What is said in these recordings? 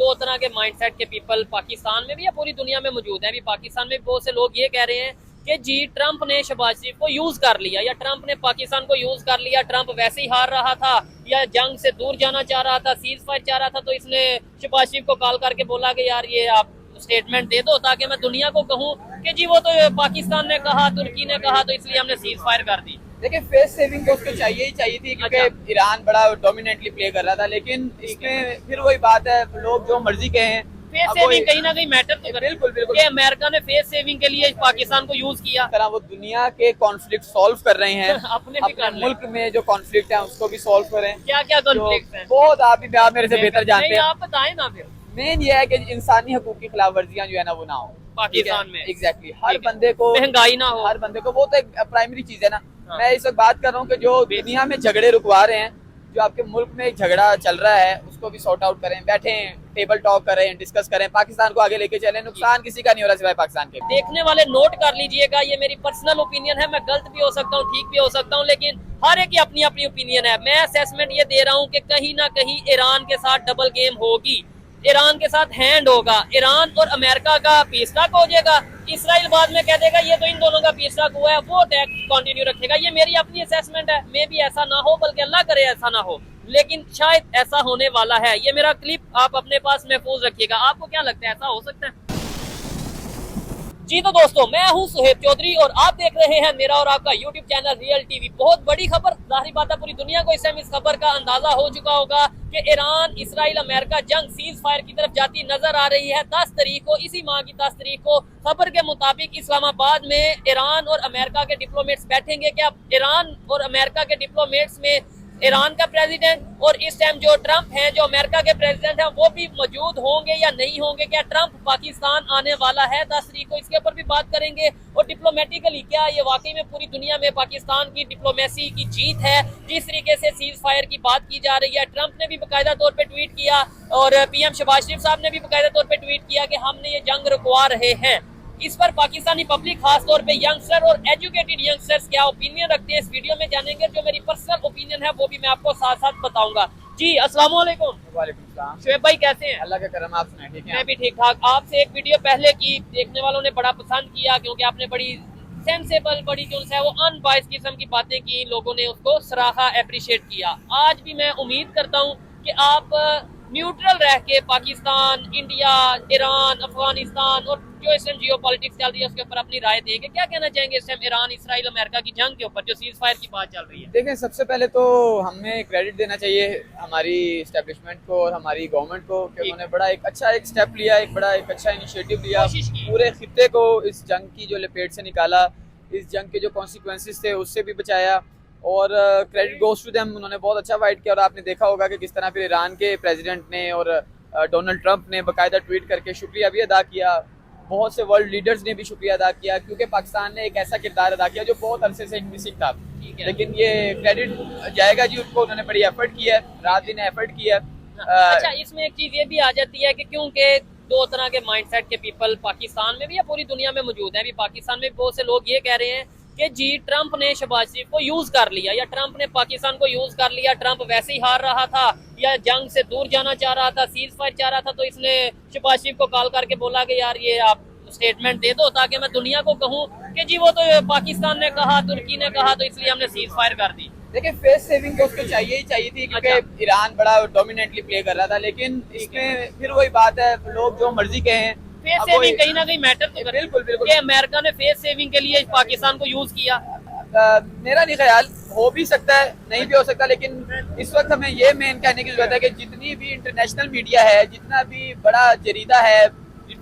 दो तरह के माइंडसेट के पीपल पाकिस्तान में भी या पूरी दुनिया में मौजूद हैं। अभी पाकिस्तान में बहुत से लोग ये कह रहे हैं कि जी ट्रंप ने शहबाज शरीफ को यूज कर लिया या ट्रंप ने पाकिस्तान को यूज कर लिया, ट्रंप वैसे ही हार रहा था या जंग से दूर जाना चाह रहा था, सीज फायर चाह रहा था, तो इसने शहबाज शरीफ को कॉल करके बोला कि यार ये आप स्टेटमेंट दे दो ताकि मैं दुनिया को कहूँ कि जी वो तो पाकिस्तान ने कहा, तुर्की ने कहा, तो इसलिए हमने सीज फायर कर दी। देखिए फेस सेविंग तो उसको चाहिए ही चाहिए थी क्योंकि अच्छा। ईरान बड़ा डोमिनेटली प्ले कर रहा था, लेकिन इसमें फिर वही बात है, लोग जो मर्जी कहें। फेस सेविंग कहीं ना कहीं मैटर तो करे। बिल्कुल बिल्कुल कि अमेरिका ने फेस सेविंग के लिए पाकिस्तान को यूज किया, तरह वो दुनिया के कॉन्फ्लिक्ट सॉल्व कर रहे हैं अपने भी कर मुल्क में जो कॉन्फ्लिक्ट है उसको भी सॉल्व कर रहे हैं। क्या क्या कॉन्फ्लिक्ट है? बहुत आप मेरे से बेहतर जानते हैं। आप बताएं ना फिर। मेन ये है कि इंसानी हकूक की खिलाफ वर्जियां जो है ना वो ना हो पाकिस्तान में। एग्जैक्टली हर बंदे को महंगाई ना हो, हर बंदे को, वो तो एक प्राइमरी चीज है ना। हाँ। मैं इस वक्त बात कर रहा हूँ कि जो दुनिया में झगड़े रुकवा रहे हैं, जो आपके मुल्क में एक झगड़ा चल रहा है उसको भी सॉर्ट आउट करें, बैठें टेबल टॉक करें, डिस्कस करें, पाकिस्तान को आगे लेके चलें। नुकसान किसी का नहीं हो रहा सिवाय पाकिस्तान के। देखने वाले नोट कर लीजिएगा, ये मेरी पर्सनल ओपिनियन है, मैं गलत भी हो सकता हूँ, ठीक भी हो सकता हूँ, लेकिन हर एक की अपनी अपनी ओपिनियन है। मैं असेसमेंट ये दे रहा हूँ कि कहीं ना कहीं ईरान के साथ डबल गेम होगी, ईरान के साथ हैंड होगा, ईरान और अमेरिका का पीस टॉक हो जाएगा, इसराइल बाद में कह देगा ये तो इन दोनों का पीस टॉक हुआ है, वो अटैक कंटिन्यू रखेगा। ये मेरी अपनी असेसमेंट है, मे भी ऐसा ना हो, बल्कि अल्लाह करे ऐसा ना हो, लेकिन शायद ऐसा होने वाला है। ये मेरा क्लिप आप अपने पास महफूज रखिएगा। आपको क्या लगता है, ऐसा हो सकता है? जी तो दोस्तों, मैं हूं सुहेब चौधरी और आप देख रहे हैं मेरा और आपका यूट्यूब चैनल रियल टीवी। बहुत बड़ी खबर, जाहिर बात है पूरी दुनिया को इस टाइम इस खबर का अंदाजा हो चुका होगा कि ईरान इसराइल अमेरिका जंग सीज फायर की तरफ जाती नजर आ रही है। 10 तारीख को, इसी माह की 10 तारीख को खबर के मुताबिक इस्लामाबाद में ईरान और अमेरिका के डिप्लोमेट्स बैठेंगे। क्या ईरान और अमेरिका के डिप्लोमेट्स में ईरान का प्रेसिडेंट और इस टाइम जो ट्रंप हैं, जो अमेरिका के प्रेसिडेंट हैं, वो भी मौजूद होंगे या नहीं होंगे? क्या ट्रंप पाकिस्तान आने वाला है 10 तारीख को? इसके ऊपर भी बात करेंगे। और डिप्लोमेटिकली क्या ये वाकई में पूरी दुनिया में पाकिस्तान की डिप्लोमेसी की जीत है? जिस तरीके से सीज फायर की बात की जा रही है, ट्रंप ने भी बाकायदा तौर पर ट्वीट किया और पीएम शहबाज शरीफ साहब ने भी बाकायदा तौर पर ट्वीट किया कि हमने ये जंग रुकवा रहे हैं। इस पर पाकिस्तानी पब्लिक, खास तौर पे यंगस्टर और एजुकेटेड यंगस्टर्स क्या ओपिनियन रखते हैं, इस वीडियो में जानेंगे। जो मेरी पर्सनल ओपिनियन है वो भी मैं आपको साथ साथ बताऊंगा। जी अस्सलाम वालेकुम। वालेकुम सलाम। शुएब भाई कैसे हैं? अल्लाह का करम, आप सुनाए ठीक है? मैं भी ठीक ठाक। आपसे एक वीडियो पहले की, देखने वालों ने बड़ा पसंद किया क्योंकि आपने बड़ी सेंसेबल, बड़ी जो है वो अनबाइस किस्म की बातें की, लोगों ने उसको सराहा, अप्रिशिएट किया। आज भी मैं उम्मीद करता हूँ कि आप न्यूट्रल रह के पाकिस्तान, इंडिया, ईरान, अफगानिस्तान और जो इस टाइम जियो पॉलिटिक्स चल रही है उसके ऊपर अपनी राय देंगे। क्या कहना चाहेंगे इस टाइम ईरान, इसराइल, अमेरिका की जंग के ऊपर जो सीज फायर की बात चल रही है? देखें, सबसे पहले तो हमें क्रेडिट देना चाहिए हमारी इस्टेब्लिशमेंट को और हमारी गवर्नमेंट को कि उन्होंने बड़ा एक अच्छा एक स्टेप लिया, एक अच्छा इनिशिएटिव लिया, पूरे खित्ते को इस जंग की जो लपेट से निकाला, इस जंग के जो कॉन्सिक्वेंसेस थे उससे भी बचाया, और क्रेडिट गोज टू देम। उन्होंने बहुत अच्छा फाइट किया। और आपने देखा होगा कि किस तरह फिर ईरान के प्रेसिडेंट ने और डोनाल्ड ट्रंप ने बाकायदा ट्वीट करके शुक्रिया भी अदा किया। बहुत से वर्ल्ड लीडर्स ने भी शुक्रिया अदा किया क्योंकि पाकिस्तान ने एक ऐसा किरदार अदा किया जो बहुत अरसे से मिसिंग था। लेकिन ये क्रेडिट जाएगा जी उनको, उन्होंने बड़ी एफर्ट की है, रात दिन एफर्ट की है। अच्छा, इसमें एक चीज ये भी आ जाती है कि क्योंकि दो तरह के माइंडसेट के पीपल पाकिस्तान में भी या पूरी दुनिया में मौजूद है। अभी पाकिस्तान में बहुत से लोग ये कह रहे हैं कि जी ट्रंप ने शहबाज शरीफ को यूज कर लिया या ट्रंप ने पाकिस्तान को यूज कर लिया, ट्रंप वैसे ही हार रहा था या जंग से दूर जाना चाह रहा था, सीज फायर चाह रहा था, तो इसने शहबाज शरीफ को कॉल करके बोला कि यार ये आप स्टेटमेंट दे दो ताकि मैं दुनिया को कहूँ कि जी वो तो पाकिस्तान ने कहा, तुर्की ने कहा, तो इसलिए हमने सीज फायर कर दी। देखिए फेस सेविंग तो उसको चाहिए ही चाहिए थी क्योंकि ईरान बड़ा डोमिनेटली प्ले कर रहा था, लेकिन इसमें फिर वही बात है, लोग जो मर्जी कहें। फेस सेविंग कहीं ना कहीं मैटर तो करे। बिल्कुल बिल्कुल। कि अमेरिका ने फेस सेविंग के लिए पाकिस्तान को यूज किया। मेरा नहीं ख्याल, हो भी सकता है, नहीं भी हो सकता, लेकिन इस वक्त हमें ये मेन कहने की जरूरत है कि जितनी भी इंटरनेशनल मीडिया है, जितना भी बड़ा जरीदा है,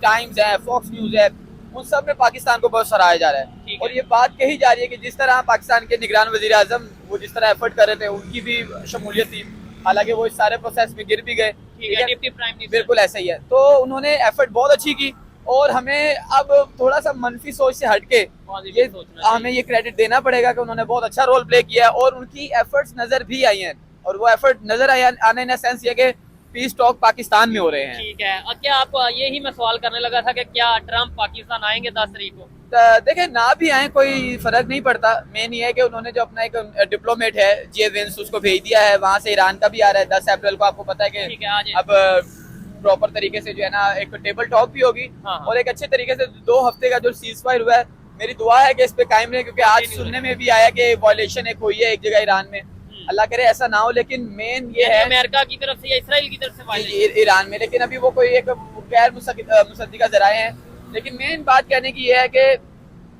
टाइम्स है, फॉक्स न्यूज है, उन सब में पाकिस्तान को बहुत सराहा जा रहा है। और ये बात कही जा रही है कि जिस तरह पाकिस्तान के निगरान वजीर आजम वो जिस तरह एफर्ट कर रहे थे, उनकी भी शमूलियत थी, हालांकि वो इस सारे प्रोसेस में गिर भी गए। डिप्टी प्राइम मिनिस्टर, बिल्कुल ऐसा ही है। तो उन्होंने एफर्ट बहुत अच्छी की और हमें अब थोड़ा सा मनफी सोच से हटके ये हमें ये क्रेडिट देना पड़ेगा कि उन्होंने बहुत अच्छा रोल प्ले किया और उनकी एफर्ट्स नजर भी आई हैं। और वो एफर्ट नजर आने इन सेंस ये कि पीस टॉक पाकिस्तान में हो रहे हैं। ठीक है। और क्या आप यही मैं सवाल करने लगा था कि क्या ट्रंप पाकिस्तान आएंगे 10 तारीख को? देखें, ना भी आए कोई फर्क नहीं पड़ता। मेन ये है कि उन्होंने जो अपना एक डिप्लोमेट है जे वेंस उसको भेज दिया है, वहां से ईरान का भी आ रहा है 10 अप्रैल को। आपको पता है कि अब प्रॉपर तरीके से जो है ना एक टेबल टॉक भी होगी हाँ। और एक अच्छे तरीके से 2 हफ्ते का जो सीज फायर हुआ है, मेरी दुआ है कि इस पे कायम रहे, क्योंकि आज सुनने में भी आया कि वॉयलेशन एक हुई है एक जगह ईरान में। अल्लाह करे ऐसा ना हो, लेकिन मेन ये है अमेरिका की तरफ से या इसराइल की तरफ से violation? ईरान में, लेकिन अभी वो कोई एक गैर मुसद्दिका जराए हैं। लेकिन मेन बात कहने की ये है कि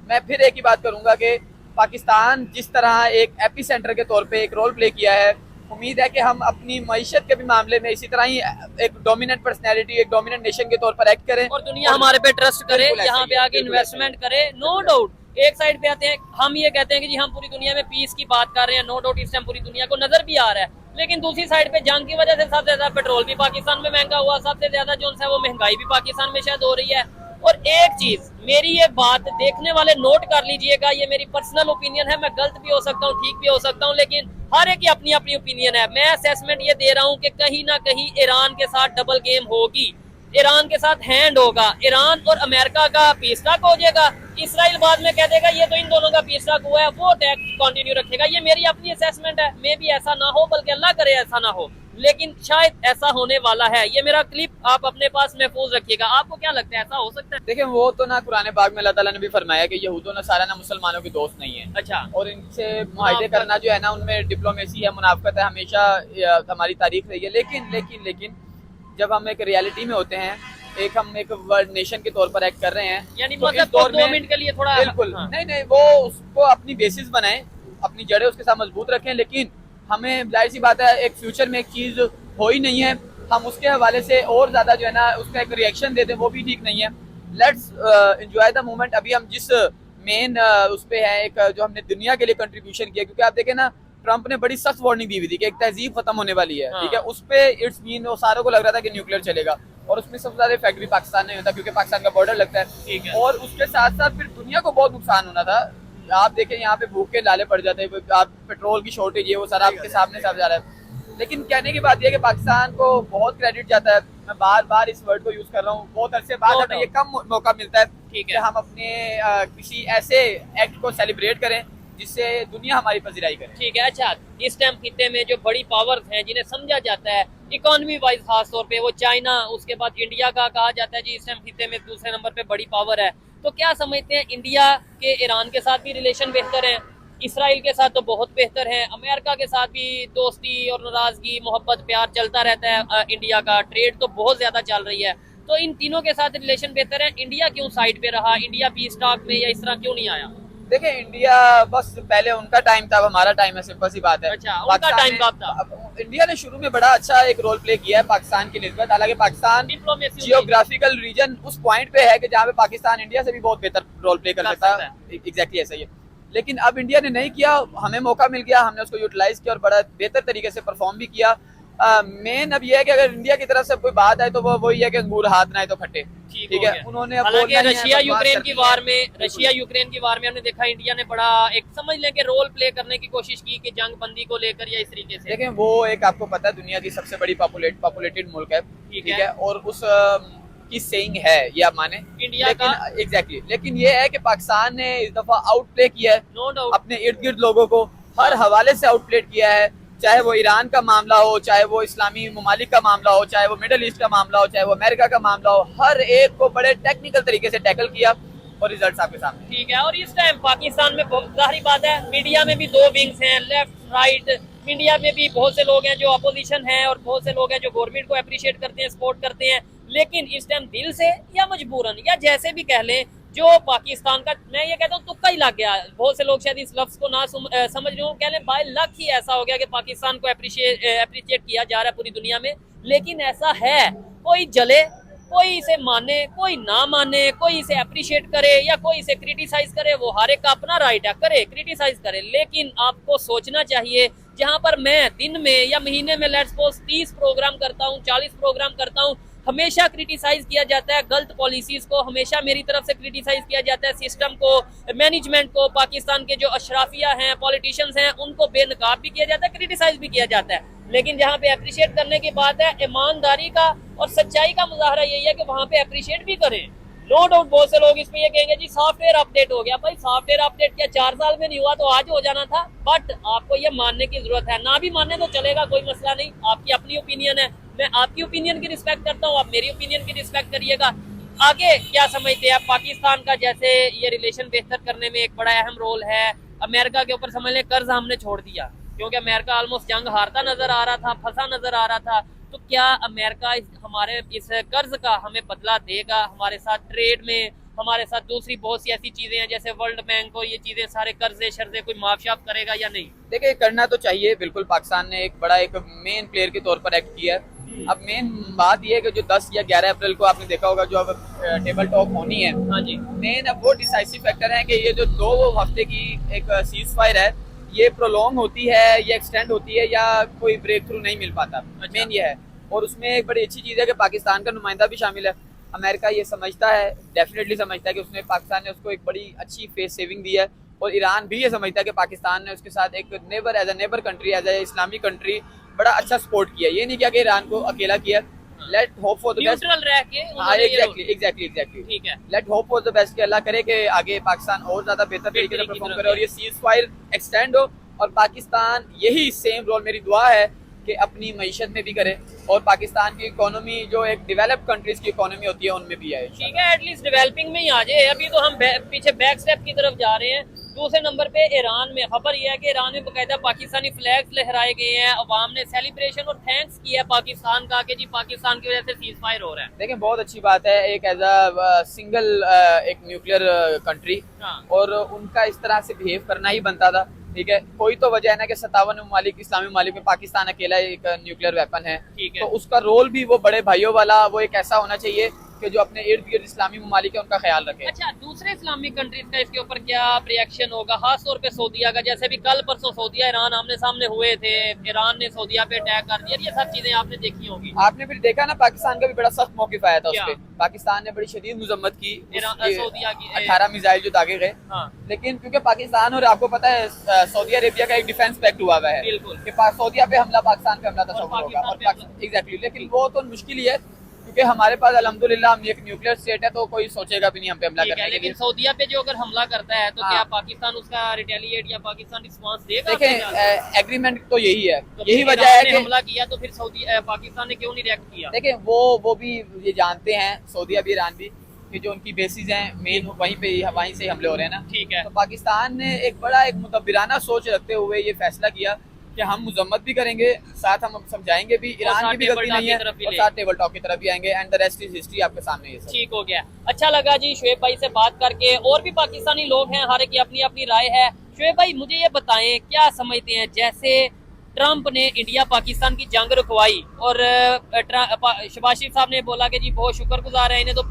मैं फिर एक ही बात करूंगा कि पाकिस्तान जिस तरह एक एपी सेंटर के तौर पे एक रोल प्ले किया है, उम्मीद है कि हम अपनी मईशत के भी मामले में इसी तरह ही एक डोमिनेंट पर्सनैलिटी, एक डोमिनेंट नेशन के तौर पर एक्ट करें और दुनिया हमारे पे ट्रस्ट करे, बिल्कुल ऐसे यहाँ ही पे है, आके बिल्कुल इन्वेस्टमेंट करे। नो डाउट एक साइड पे आते हैं, हम ये कहते हैं कि जी हम पूरी दुनिया में पीस की बात कर रहे हैं, नो डाउट इस टाइम पूरी दुनिया को नजर भी आ रहा है, लेकिन दूसरी साइड पे जंग की वजह से सबसे ज्यादा पेट्रोल भी पाकिस्तान में महंगा हुआ, सबसे ज्यादा जो है वो महंगाई भी पाकिस्तान में शायद हो रही है। और एक चीज मेरी ये बात देखने वाले नोट कर लीजिएगा, ये मेरी पर्सनल ओपिनियन है, मैं गलत भी हो सकता हूँ, ठीक भी हो सकता हूँ, लेकिन हर एक की अपनी अपनी ओपिनियन है। मैं असेसमेंट ये दे रहा हूँ कि कहीं ना कहीं ईरान के साथ डबल गेम होगी, ईरान के साथ हैंड होगा, ईरान और अमेरिका का पीस टॉक हो जाएगा, इसराइल बाद में कह देगा ये तो इन दोनों का पीस टॉक हुआ है, वो अटैक कंटिन्यू रखेगा। ये मेरी अपनी असेसमेंट है, मे भी ऐसा ना हो, बल्कि अल्लाह करे ऐसा ना हो, लेकिन शायद ऐसा होने वाला है। ये मेरा क्लिप आप अपने पास महफूज रखिएगा। आपको क्या लगता है ऐसा हो सकता है? देखिए वो तो ना कुरान पाक में अल्लाह ताला ने भी फरमाया कि यहूद नसारा ना मुसलमानों की दोस्त नहीं है। अच्छा, और इनसे मुआहदे करना जो है ना उनमें डिप्लोमेसी है, मुनाफकत है, हमेशा हमारी तारीख रही है। लेकिन जब हम एक रियलिटी में होते हैं, हम एक वर्ल्ड नेशन के तौर पर एक्ट कर रहे हैं, यानी तो मतलब इस दौर 2 में मिनट के लिए थोड़ा बिल्कुल हाँ। नहीं वो उसको अपनी बेसिस बनाएं, अपनी जड़ें उसके साथ मजबूत रखें, लेकिन हमें जाहिर सी बात है एक फ्यूचर में एक चीज हो ही नहीं है, हम उसके हवाले से और ज्यादा जो है ना उसका एक रिएक्शन दे दें, वो भी ठीक नहीं है। Let's enjoy the moment. अभी हम जिस मेन उस पे है एक जो हमने दुनिया के लिए कंट्रीब्यूशन किया, क्योंकि आप देखें ना ट्रंप ने बड़ी सख्त वार्निंग दी हुई थी कि एक तहजीब खत्म होने वाली है, ठीक है, उस पे इट्स मीन वो सारों को लग रहा था कि न्यूक्लियर चलेगा, और उसमें सबसे ज्यादा इफेक्ट भी पाकिस्तान नहीं होता क्योंकि पाकिस्तान का बॉर्डर लगता है, ठीक है। और उसके साथ साथ फिर दुनिया को बहुत नुकसान होना था। आप देखें यहाँ पे भूख के लाले पड़ जाते हैं, आप पेट्रोल की शॉर्टेज है वो सारा आपके सामने सब जा रहा है। लेकिन कहने की बात यह है कि पाकिस्तान को बहुत क्रेडिट जाता है, मैं बार बार इस वर्ड को यूज कर रहा हूँ, बहुत अरसे बाद हमें ये कम मौका मिलता है ठीक कि है। हम अपने किसी ऐसे एक्ट को सेलिब्रेट करें जिससे दुनिया हमारी पजीराई करे। ठीक है। अच्छा, इस टाइम खिते में जो बड़ी पावर्स हैं जिन्हें समझा जाता है इकोनॉमी वाइज खास तौर पे, वो चाइना, उसके बाद इंडिया का कहा जाता है जी इस टाइम खिते में दूसरे नंबर पे बड़ी पावर है, तो क्या समझते हैं इंडिया के ईरान के साथ भी रिलेशन बेहतर है, इसराइल के साथ तो बहुत बेहतर है, अमेरिका के साथ भी दोस्ती और नाराजगी मोहब्बत प्यार चलता रहता है, इंडिया का ट्रेड तो बहुत ज्यादा चल रही है, तो इन तीनों के साथ रिलेशन बेहतर है, इंडिया क्यों साइड पे रहा, इंडिया पीस टॉक में या इस तरह क्यों नहीं आया? देखिए इंडिया बस पहले उनका टाइम था, अब हमारा टाइम है, सिंपल सी बात है। अच्छा, उनका टाइम कब था? इंडिया ने शुरू में बड़ा अच्छा एक रोल प्ले किया है पाकिस्तान की निस्बत, हालांकि पाकिस्तान डिप्लोमेसी जियोग्राफिकल रीजन उस पॉइंट पे है कि जहाँ पे पाकिस्तान इंडिया से भी बहुत बेहतर रोल प्ले कर कर सकता सकता है, एग्जैक्टली ऐसा ही है। लेकिन अब इंडिया ने नहीं किया, हमें मौका मिल गया, हमने उसको यूटिलाइज किया और बड़ा बेहतर तरीके से परफॉर्म भी किया। मेन अब यह है कि अगर इंडिया की तरफ से कोई बात आए तो वो वही है कि अंगूर हाथ ना आए तो फटे, ठीक है। उन्होंने अब हालांकि बोलना ही है, रशिया बकवास यूक्रेन करनी की है। वार में हमने देखा इंडिया ने बड़ा एक समझ लें कि रोल प्ले करने की कोशिश की कि जंग बंदी को लेकर या इस तरीके से। देखें वो एक आपको पता है दुनिया की सबसे बड़ी पॉपुलेटेड मुल्क है, ठीक है, और उस की सेइंग है ये आप माने इंडिया का एग्जैक्टली। लेकिन ये है कि पाकिस्तान ने इस दफा आउट प्ले किया है, नो डाउट अपने इर्द गिर्द लोगों को हर हवाले से आउट प्ले किया है, चाहे वो ईरान का मामला हो, चाहे वो इस्लामी ममालिक का मामला हो, चाहे वो मिडल ईस्ट का मामला हो, चाहे वो अमेरिका का मामला हो, हर एक को बड़े टेक्निकल तरीके से टैकल किया और रिजल्ट आपके सामने। ठीक है। और इस टाइम पाकिस्तान में जाहिर बात है मीडिया में भी दो विंग्स हैं, लेफ्ट राइट। मीडिया में भी बहुत से लोग हैं जो अपोजिशन है और बहुत से लोग हैं जो गवर्नमेंट को अप्रिशिएट करते हैं, सपोर्ट करते हैं, लेकिन इस टाइम दिल से या मजबूरन या जैसे भी कह लें जो पाकिस्तान का, मैं ये कहता हूँ तुक्का ही लग गया। बहुत से लोग शायद इस लफ्ज को ना समझ रहे हो, कह लें बाय लक ही ऐसा हो गया कि पाकिस्तान को अप्रिशिएट किया जा रहा है पूरी दुनिया में, लेकिन ऐसा है कोई जले, कोई इसे माने, कोई ना माने, कोई इसे अप्रिशिएट करे या कोई इसे क्रिटिसाइज करे, वो हर एक का अपना राइट है, करे क्रिटिसाइज करे, लेकिन आपको सोचना चाहिए जहां पर मैं दिन में या महीने में लेट्स सपोज 30 प्रोग्राम करता हूं, 40 प्रोग्राम करता हूं, हमेशा क्रिटिसाइज किया जाता है गलत पॉलिसीज को, हमेशा मेरी तरफ से क्रिटिसाइज किया जाता है सिस्टम को, मैनेजमेंट को, पाकिस्तान के जो अशराफिया हैं, पॉलिटिशियंस हैं, उनको बेनकाब भी किया जाता है, क्रिटिसाइज भी किया जाता है, लेकिन जहाँ पे अप्रिशिएट करने की बात है, ईमानदारी का और सच्चाई का मुजाहरा यही है कि वहाँ पे अप्रिशिएट भी करें। नो डाउट बहुत से लोग इस पे ये कहेंगे जी सॉफ्टवेयर अपडेट हो गया, भाई सॉफ्टवेयर अपडेट क्या 4 साल में नहीं हुआ तो आज हो जाना था, बट आपको ये मानने की जरूरत है, ना भी मानने तो चलेगा, कोई मसला नहीं, आपकी अपनी ओपिनियन है, मैं आपकी ओपिनियन की रिस्पेक्ट करता हूँ, आप मेरी ओपिनियन की रिस्पेक्ट करिएगा। आगे क्या समझते हैं पाकिस्तान का, जैसे ये रिलेशन बेहतर करने में एक बड़ा अहम रोल है। अमेरिका के ऊपर समझ लें कर्ज हमने छोड़ दिया, क्योंकि अमेरिका ऑलमोस्ट जंग हारता नजर आ रहा था, फंसा नजर आ रहा था। तो क्या अमेरिका हमारे इस कर्ज का हमें बदला देगा हमारे साथ ट्रेड में, हमारे साथ दूसरी बहुत सी ऐसी चीजें हैं जैसे वर्ल्ड बैंक को, ये चीजें सारे कर्जे शर्जे कोई माफशाफ करेगा या नहीं? देखिए करना तो चाहिए बिल्कुल, पाकिस्तान ने एक बड़ा एक मेन प्लेयर के तौर पर एक्ट किया है। अब मेन बात यह है कि जो 10 या 11 अप्रैल को आपने देखा होगा जो अब टेबल टॉक होनी है, हाँ जी, मेन अब वो डिसाइसिव फैक्टर है कि ये जो 2 हफ्ते की एक सीज फायर है ये प्रोलॉन्ग होती है, ये एक्सटेंड होती है या कोई ब्रेक थ्रू नहीं मिल पाता। अच्छा। मेन ये है, और उसमें एक बड़ी अच्छी चीज़ है कि पाकिस्तान का नुमाइंदा भी शामिल है। अमेरिका ये समझता है, डेफिनेटली समझता है कि उसने पाकिस्तान ने उसको एक बड़ी अच्छी फेस सेविंग दी है, और ईरान भी ये समझता है कि पाकिस्तान ने उसके साथ एक neighbour as a neighbour country, as a Islamic country बड़ा अच्छा सपोर्ट किया। ये नहीं किया कि ईरान को अकेला किया। Let hope for the best, neutral रह के हाँ एग्जैक्टली ठीक है। Let hope for the best कि अल्लाह करे कि आगे पाकिस्तान और ज्यादा बेहतर तरीके से परफॉर्म करे और ये सीज फायर एक्सटेंड हो, और पाकिस्तान यही सेम रोल, मेरी दुआ है कि अपनी मईशत में भी करे और पाकिस्तान की इकोनॉमी जो एक डेवलप्ड कंट्रीज की इकोनॉमी होती है उनमें भी आए। ठीक है, एटलीस्ट डेवलपिंग में ही आ जाए। अभी तो हम पीछे बैक स्टेप की तरफ जा रहे हैं। दूसरे नंबर पे ईरान में खबर यह है कि ईरान में बाकायदा पाकिस्तानी फ्लैग्स लहराए गए हैं, अवाम ने सेलिब्रेशन और थैंक्स किया पाकिस्तान का कि जी पाकिस्तान की वजह से सीज फायर हो रहा है। देखें बहुत अच्छी बात है, एक एज अ सिंगल एक न्यूक्लियर कंट्री, और उनका इस तरह से बिहेव करना ही बनता था। ठीक है, कोई तो वजह है ना कि 57 ममालिक इस्लामी ममालिक में पाकिस्तान अकेला एक न्यूक्लियर वेपन है, तो उसका रोल भी वो बड़े भाइयों वाला वो एक ऐसा होना चाहिए कि जो अपने इर्द गिर्द इस्लामी ममालिक है उनका ख्याल रखे। अच्छा, दूसरे इस्लामिक कंट्रीज का इसके ऊपर क्या रिएक्शन होगा, खास तौर पे सऊदीया का? जैसे भी कल परसों सऊदीया ईरान आमने सामने हुए थे, ईरान ने सऊदीया पे अटैक कर दिया, ये सब चीजें आपने देखी होगी। आपने फिर देखा ना पाकिस्तान का भी बड़ा सख्त मौकिफ आया था उसपे, पाकिस्तान ने बड़ी शदीद मुजम्मत की सऊदीया की 18 मिसाइल जो दागे गए। लेकिन क्योंकि पाकिस्तान, और आपको पता है सऊदी अरेबिया का एक डिफेंस पैक्ट हुआ हुआ है कि सऊदीया पे हमला पाकिस्तान पे हमला तस्वुर होगा, और एग्जैक्टली, लेकिन वो तो मुश्किल ही है क्योंकि हमारे पास अल्हम्दुलिल्लाह हम एक न्यूक्लियर स्टेट है, तो कोई सोचेगा भी नहीं हम पे हमला करने के लिए। लेकिन सऊदीया पे जो अगर हमला करता है तो क्या पाकिस्तान उसका रिटेलिएट या पाकिस्तान रिस्पांस देगा? देखें एग्रीमेंट तो यही है, यही वजह है कि हमला किया, तो फिर सऊदी पाकिस्तान ने क्यों नहीं रिएक्ट किया? देखें वो भी ये जानते हैं, सऊदीया भी ईरान भी, कि जो उनकी बेसिस हैं मेन वहीं से हमले हो रहे हैं ना। ठीक है, तो पाकिस्तान ने एक बड़ा एक मुतब्बिराना सोच रखते हुए ये फैसला किया कि हम मुजम्मत भी करेंगे, साथ हम समझाएंगे भी, ईरान की भी गलती नहीं है, और साथ टेबल टॉक की तरफ भी आएंगे, and the rest is history आपके सामने। ये सब ठीक हो गया। अच्छा लगा जी शुएब भाई से बात करके। और भी पाकिस्तानी लोग हैं, हर एक की अपनी अपनी राय है। शुएब भाई मुझे ये बताएं, क्या समझते हैं जैसे ट्रंप ने इंडिया पाकिस्तान की जंग रुकवाई और शहबाज शरीफ साहब ने बोला कि जी बहुत शुक्रगुजार है, इन्हें तो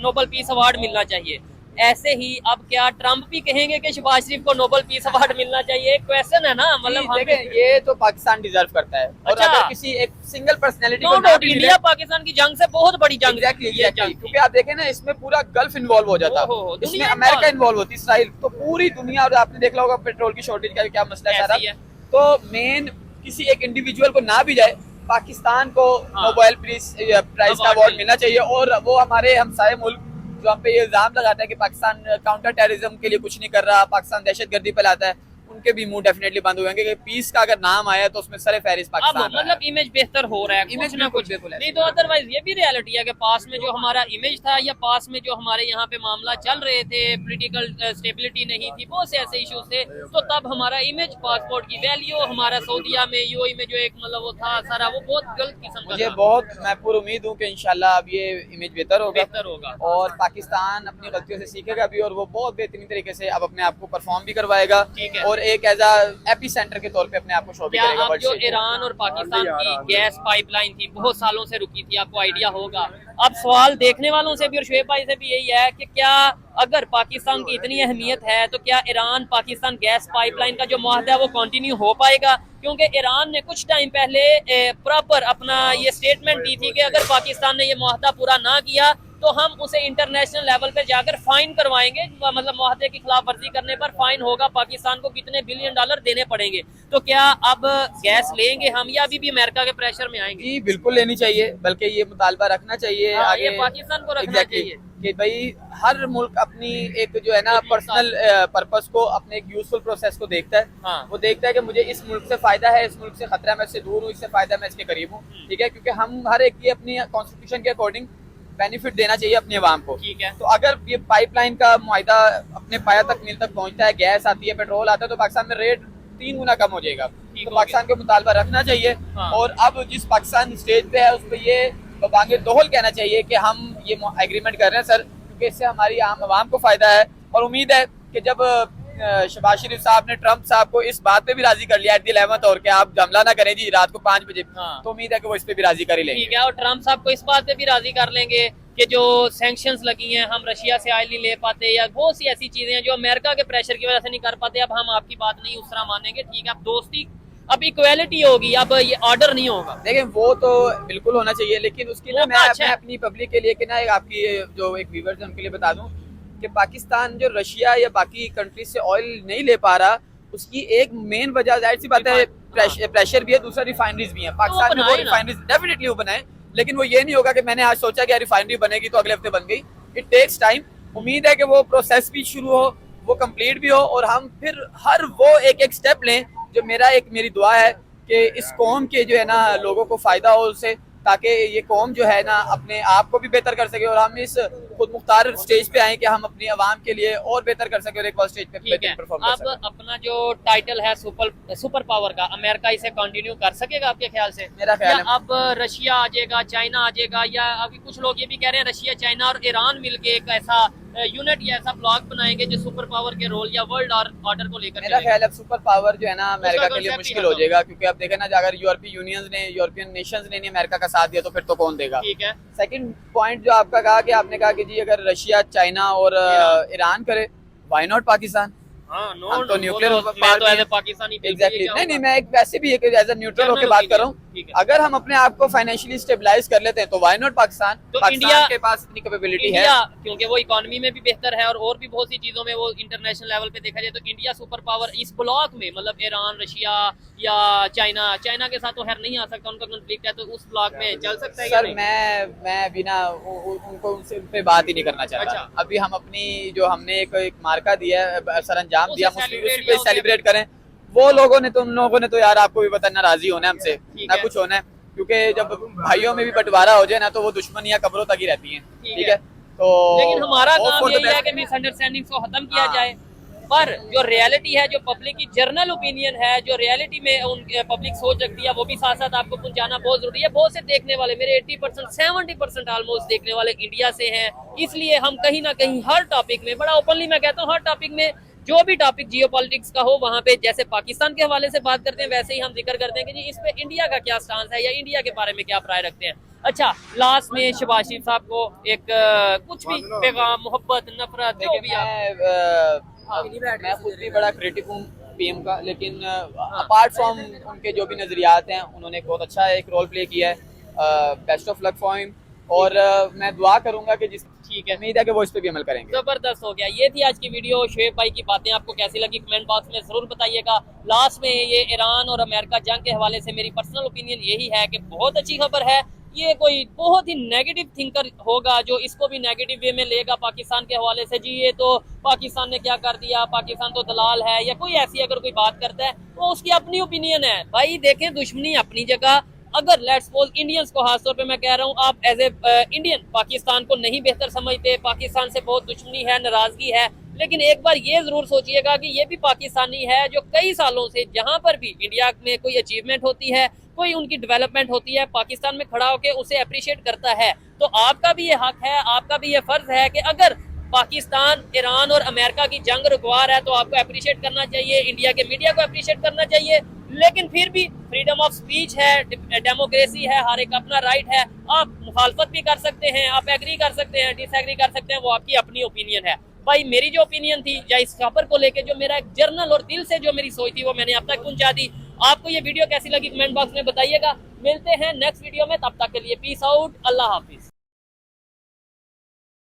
नोबेल पीस अवार्ड मिलना चाहिए, ऐसे ही अब क्या ट्रंप भी कहेंगे कि शहबाज शरीफ को नोबेल पीस अवार्ड मिलना चाहिए? क्वेश्चन है ना, मतलब ये तो पाकिस्तान डिजर्व करता है। और अच्छा, अगर किसी एक सिंगल पर्सनैलिटी को इंडिया पाकिस्तान की जंग से बहुत बड़ी जंग, क्योंकि आप देखें ना इसमें पूरा गल्फ इन्वॉल्व हो जाता, इसमें अमेरिका इन्वॉल्व होती, इसराइल, तो पूरी दुनिया, और आपने देखा होगा पेट्रोल की शॉर्टेज का क्या मसला है सारा। तो मेन किसी एक इंडिविजुअल को ना भी जाए, पाकिस्तान को नोबेल प्राइज का अवार्ड मिलना चाहिए। और वो हमारे हमसाये मुल्क जो हम पे ये इल्जाम लगाता है कि पाकिस्तान काउंटर टेररिज्म के लिए कुछ नहीं कर रहा, पाकिस्तान दहशतगर्दी फैलाता है, उनके भी मुंह डेफिनेटली बंद हुएंगे कि पीस का अगर नाम आया तो उसमें सर फहरिस्त पाकिस्तान, मतलब इमेज बेहतर हो रहा है, इमेज ना कुछ नहीं तो अदरवाइज ये भी रियलिटी है कि पास में जो हमारा इमेज था या पास में जो हमारे यहाँ पे मामला चल रहे थे, पॉलिटिकल स्टेबिलिटी नहीं थी, बहुत से ऐसे इश्यूज थे, तो तब हमारा इमेज, पासपोर्ट की वैल्यू, हमारा सऊदीया में यूएई में जो एक मतलब वो था सारा, वो बहुत गलत किस्म का। मुझे बहुत, मैं पूरी उम्मीद हूँ कि इंशाल्लाह अब ये इमेज बेहतर होगा और पाकिस्तान अपनी गलतियों से सीखेगा भी, और वो बहुत बेहतरीन तरीके से अब अपने आप को परफॉर्म भी करवाएगा, और एक एज अ एपी सेंटर के तौर पे अपने आप को शो भी करेगा। अब जो ईरान और पाकिस्तान की गैस पाइपलाइन थी, बहुत सालों से रुकी थी, आपको आइडिया होगा। अब सवाल देखने वालों से भी और शुएब भाई से भी यही है कि क्या अगर पाकिस्तान की इतनी अहमियत है तो क्या ईरान पाकिस्तान गैस पाइपलाइन का जो मुआहदा है वो कंटिन्यू हो पाएगा? क्योंकि ईरान ने कुछ टाइम पहले प्रॉपर अपना ये स्टेटमेंट दी थी कि अगर पाकिस्तान ने ये मुआहदा पूरा ना किया तो हम उसे इंटरनेशनल लेवल पे जाकर फाइन करवाएंगे, मतलब मुआहदे की खिलाफ वर्जी करने पर फाइन होगा, पाकिस्तान को कितने बिलियन डॉलर देने पड़ेंगे। तो क्या अब गैस लेंगे हम या अभी भी अमेरिका के प्रेशर में आएंगे? जी बिल्कुल लेनी चाहिए, बल्कि ये मुतालबा रखना चाहिए, आगे पाकिस्तान को रखना चाहिए कि भाई हर मुल्क अपनी एक जो है ना पर्सनल पर्पस को, अपने एक यूजफुल प्रोसेस को देखता है। हाँ। वो देखता है कि मुझे इस मुल्क से फायदा है, इस मुल्क से खतरा है, मैं इससे दूर हूँ, इससे फायदा है, मैं इसके करीब हूँ। ठीक है, क्योंकि हम हर एक की अपनी कॉन्स्टिट्यूशन के अकॉर्डिंग बेनिफिट देना चाहिए अपनी आवाम को। ठीक है। तो अगर ये पाइपलाइन का मुआहिदा अपने पाया तक मिल तक पहुंचता है, गैस आती है, पेट्रोल आता है, तो पाकिस्तान में रेट 3 गुना कम हो जाएगा। तो पाकिस्तान को मुतालबा रखना चाहिए। हाँ। और अब जिस पाकिस्तान स्टेज पे है उस पर ये बांगे दोहल कहना चाहिए कि हम ये एग्रीमेंट कर रहे हैं सर, क्योंकि इससे हमारी आम आवाम को फायदा है। और उम्मीद है कि जब शहबाज शरीफ साहब ने ट्रम्प साहब को इस बात पे भी राजी कर लिया एट द 11th और कि आप हमला ना करें जी रात को 5 बजे, हाँ। तो उम्मीद है कि वो इस पे भी राजी कर ही लेंगे। ठीक है, और ट्रम्प साहब को इस बात पे भी राजी कर लेंगे कि जो सैंक्शंस लगी हैं, हम रशिया से ऑयल नहीं ले पाते, या बहुत सी ऐसी चीजें हैं जो अमेरिका के प्रेशर की वजह से नहीं कर पाते, अब हम आपकी बात नहीं उस तरह मानेंगे। ठीक है, अब दोस्ती, अब इक्वालिटी होगी, अब ये ऑर्डर नहीं होगा। देखिए वो तो बिल्कुल होना चाहिए, लेकिन उसकी ना मैं अच्छा है। अपनी पब्लिक के लिए कि ना आपकी जो एक व्यूअर्स है उनके लिए बता दूं कि पाकिस्तान जो रशिया या बाकी कंट्रीज से ऑयल नहीं ले पा रहा, उसकी एक मेन वजह जाहिर सी बात है प्रेशर भी है, दूसरा रिफाइनरीज भी है। पाकिस्तान में वो रिफाइनरीज डेफिनेटली वो बनाए, लेकिन वो ये नहीं होगा कि मैंने आज सोचा कि रिफाइनरी बनेगी तो अगले हफ्ते बन गई। It takes time. उम्मीद है कि वो प्रोसेस भी शुरू हो, वो कंप्लीट भी हो, और हम फिर हर वो एक स्टेप लें जो मेरी दुआ है कि इस कौम के जो है ना लोगों को फायदा हो उससे, ताकि ये कौम जो है ना अपने आप को भी बेहतर कर सके और हम इस खुद मुख्तार स्टेज पे आए कि हम अपनी आवाम के लिए और बेहतर कर सके और एक बार स्टेज पे बेहतर परफॉर्म कर अब सके। अपना जो टाइटल है सुपर पावर का, अमेरिका इसे कंटिन्यू कर सकेगा आपके ख्याल से? मेरा ख्याल या अब रशिया आ जाएगा, चाइना आ जाएगा, या अभी कुछ लोग ये भी कह रहे हैं रशिया, चाइना और ईरान मिलके एक ऐसा यूनिट या ऐसा ब्लॉक बनाएंगे जो सुपर पावर के रोल या वर्ल्ड ऑर्डर को लेकर मेरा ख्याल है सुपर पावर जो है ना अमेरिका के लिए concept मुश्किल ही हो खत्म। जाएगा, क्योंकि अब देखे ना अगर यूरोपियन नेशंस ने नहीं अमेरिका का साथ दिया तो फिर तो कौन देगा। ठीक है। सेकंड पॉइंट जो आपका कहा कि आपने कहा कि जी अगर रशिया, चाइना और ईरान करे, व्हाई नॉट पाकिस्तान? हाँ, हम तो न्यूक्लियर मैं तो एज ए पाकिस्तानी एग्जैक्टली नहीं मैं एक वैसे भी एक एज ए न्यूट्रल होकर बात कर रहा हूँ। ठीक है। अगर हम अपने आप को फाइनेंशियली स्टेबलाइज कर लेते हैं तो व्हाई नॉट पाकिस्तान? तो पाकिस्तान इंडिया के पास इतनी कैपेबिलिटी है, इंडिया क्योंकि वो इकोनॉमी में भी बेहतर है और भी बहुत सी चीजों में वो इंटरनेशनल लेवल पे देखा जाए तो इंडिया सुपर पावर इस ब्लॉक में, मतलब ईरान, रशिया या चाइना के साथ तो खैर नहीं आ सकता, उनका कॉन्फ्लिक्ट है, तो उस ब्लॉक में चल सकता है? सर मैं बिना उनको उनसे उन पे बात ही नहीं करना चाहता। अच्छा। अभी हम अपनी जो हमने एक मार्का दिया है, सर अंजाम दिया, उसे उसी celebrate पे या सेलिब्रेट करें। वो लोगों ने तो उन लोगों ने तो यार आपको भी पता नाराजी होना है हमसे, ठीक ना है। कुछ होना है, क्योंकि जब भाइयों में भी बंटवारा हो जाए ना तो वो दुश्मनियां कब्रों तक ही रहती हैं। ठीक है, तो लेकिन हमारा hope काम for the यही है best। कि मिसअंडरस्टैंडिंग को खत्म किया हाँ। जाए, पर जो रियलिटी है, जो पब्लिक की जर्नल ओपिनियन है, जो रियलिटी में उन पब्लिक सोच रखती है, वो भी साथ साथ आपको पहुंचाना बहुत जरूरी है। बहुत से देखने वाले, मेरे 80% 70% ऑलमोस्ट देखने वाले इंडिया से हैं, इसलिए हम कहीं ना कहीं हर टॉपिक में, बड़ा ओपनली मैं कहता हूँ, हर टॉपिक में जो भी टॉपिक जियोपॉलिटिक्स का हो वहां पे जैसे पाकिस्तान के हवाले से बात करते हैं वैसे ही हम जिक्र करते हैं कि जी इस पे इंडिया का क्या स्टांस है या इंडिया के बारे में क्या राय रखते हैं। अच्छा, लास्ट में शहबाज शरीफ साहब को एक कुछ भी पैगाम, मोहब्बत, नफरत, जो भी मैं खुद भी बड़ा क्रिटिक हूँ पीएम का, लेकिन अपार्ट फ्रॉम उनके जो भी नजरियात हैं, उन्होंने बहुत अच्छा एक रोल प्ले किया है। Best of luck for him, और मैं दुआ करूंगा कि जिस ठीक है, उम्मीद है कि वो इस पे भी अमल करेंगे। जबरदस्त हो गया। ये थी आज की वीडियो। शोएब भाई की बातें आपको कैसी लगी कमेंट बॉक्स में जरूर बताइएगा। लास्ट में ये ईरान और अमेरिका जंग के हवाले से मेरी पर्सनल ओपिनियन यही है कि बहुत अच्छी खबर है। ये कोई बहुत ही नेगेटिव थिंकर होगा जो इसको भी नेगेटिव वे में लेगा पाकिस्तान के हवाले से, जी ये तो पाकिस्तान ने क्या कर दिया, पाकिस्तान तो दलाल है, या कोई ऐसी अगर कोई बात करता है तो उसकी अपनी ओपिनियन है। भाई देखें, दुश्मनी अपनी जगह, अगर लेट्स सपोज इंडियंस को खासतौर पे मैं कह रहा हूँ, आप एज ए इंडियन पाकिस्तान को नहीं बेहतर समझते, पाकिस्तान से बहुत दुश्मनी है, नाराजगी है, लेकिन एक बार ये जरूर सोचिएगा कि ये भी पाकिस्तानी है जो कई सालों से जहां पर भी इंडिया में कोई अचीवमेंट होती है, कोई उनकी डेवलपमेंट होती है, पाकिस्तान में खड़ा होकर उसे अप्रिशिएट करता है। तो आपका भी ये हक है, आपका भी ये फर्ज है कि अगर पाकिस्तान, ईरान और अमेरिका की जंग रुकवार है तो आपको अप्रिशिएट करना चाहिए, इंडिया के मीडिया को अप्रिशिएट करना चाहिए। लेकिन फिर भी फ्रीडम ऑफ स्पीच है, डेमोक्रेसी है, हर एक अपना राइट है। आप मुखालफत भी कर सकते हैं, आप एग्री कर सकते हैं, डिसएग्री कर सकते हैं, वो आपकी अपनी ओपिनियन है। भाई मेरी जो ओपिनियन थी या इस खबर को लेके जो मेरा एक जर्नल और दिल से जो मेरी सोच थी वो मैंने आप तक पहुंचा दी। आपको ये वीडियो कैसी लगी कमेंट बॉक्स में बताइएगा। मिलते हैं नेक्स्ट वीडियो में, तब तक के लिए पीस आउट, अल्लाह हाफिज।